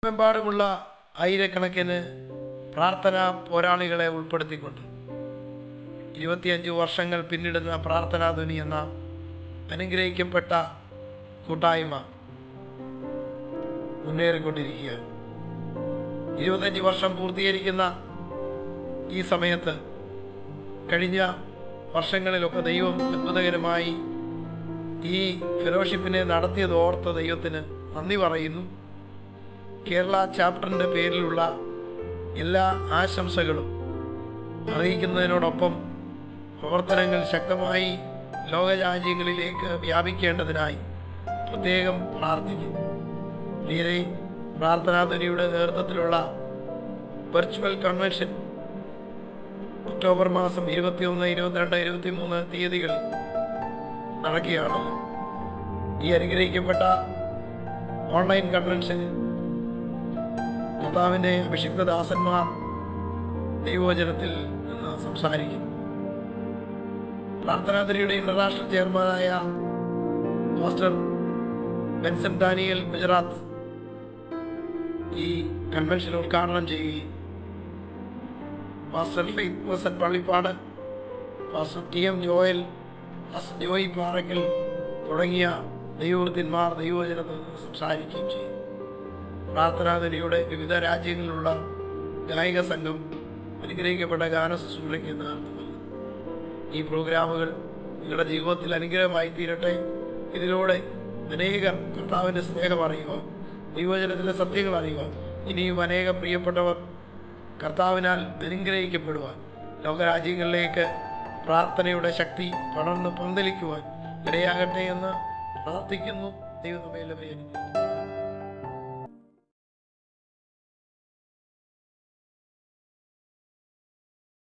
ലോകമെമ്പാടുമുള്ള ആയിരക്കണക്കിന് പ്രാർത്ഥനാ പോരാളികളെ ഉൾപ്പെടുത്തിക്കൊണ്ട് 25 വർഷങ്ങൾ പിന്നിടുന്ന പ്രാർത്ഥനാധ്വനി എന്ന അനുഗ്രഹിക്കപ്പെട്ട കൂട്ടായ്മ മുന്നേറിക്കൊണ്ടിരിക്കുകയാണ്. 25 വർഷം പൂർത്തീകരിക്കുന്ന ഈ സമയത്ത് കഴിഞ്ഞ വർഷങ്ങളിലൊക്കെ ദൈവം അത്ഭുതകരമായി ഈ ഫെലോഷിപ്പിനെ നടത്തിയത് ഓർത്ത ദൈവത്തിന് നന്ദി പറയുന്നു. കേരള ചാപ്റ്ററിൻ്റെ പേരിലുള്ള എല്ലാ ആശംസകളും അറിയിക്കുന്നതിനോടൊപ്പം പ്രവർത്തനങ്ങൾ ശക്തമായി ലോകരാജ്യങ്ങളിലേക്ക് വ്യാപിക്കേണ്ടതിനായി പ്രത്യേകം പ്രാർത്ഥിക്കുന്നു. നേരെ പ്രാർത്ഥനാധ്വനിയുടെ നേതൃത്വത്തിലുള്ള വെർച്വൽ കൺവെൻഷൻ ഒക്ടോബർ മാസം 21, 22, 23 തീയതികൾ നടക്കുകയാണല്ലോ. ഈ അനുഗ്രഹിക്കപ്പെട്ട ഓൺലൈൻ കൺവെൻഷനിൽ കർത്താവിൻ്റെ അഭിഷിക്ത ദാസന്മാർ ദൈവവചനത്തിൽ നിന്ന് സംസാരിക്കും. പ്രാർത്ഥനാധ്വനിയുടെ ഇന്റർനാഷണൽ ചെയർമാനായ മാസ്റ്റർ ബെൻസൺ ഡാനിയൽ ഗുജറാത്ത് ഈ കൺവെൻഷൻ ഉദ്ഘാടനം ചെയ്യുകയും master Faith Pallippad, master TM Joel, master Joy Parackal തുടങ്ങിയ ദൈവവൃത്തിന്മാർ ദൈവവചനത്തിൽ നിന്ന് സംസാരിക്കുകയും ചെയ്യും. പ്രാർത്ഥനാധ്വനിയുടെ വിവിധ രാജ്യങ്ങളിലുള്ള ഗായിക സംഘം അനുഗ്രഹിക്കപ്പെട്ട ഗാന ശുശ്രൂഷയ്ക്ക് നേതൃത്വം നൽകുന്നു. ഈ പ്രോഗ്രാമുകൾ നിങ്ങളുടെ ജീവിതത്തിൽ അനുഗ്രഹമായി തീരട്ടെ. ഇതിലൂടെ അനേകം കർത്താവിൻ്റെ സ്നേഹം അറിയുവാൻ, ദൈവവചനത്തിലെ സത്യങ്ങൾ അറിയുവാൻ, ഇനിയും അനേകം പ്രിയപ്പെട്ടവർ കർത്താവിനാൽ അനുഗ്രഹിക്കപ്പെടുവാൻ, ലോകരാജ്യങ്ങളിലേക്ക് പ്രാർത്ഥനയുടെ ശക്തി പടർന്ന് പന്തലിക്കുവാൻ ഇടയാകട്ടെ എന്ന് പ്രാർത്ഥിക്കുന്നു. ദൈവം നമ്മെ എല്ലാവരെയും അനുഗ്രഹിക്കട്ടെ.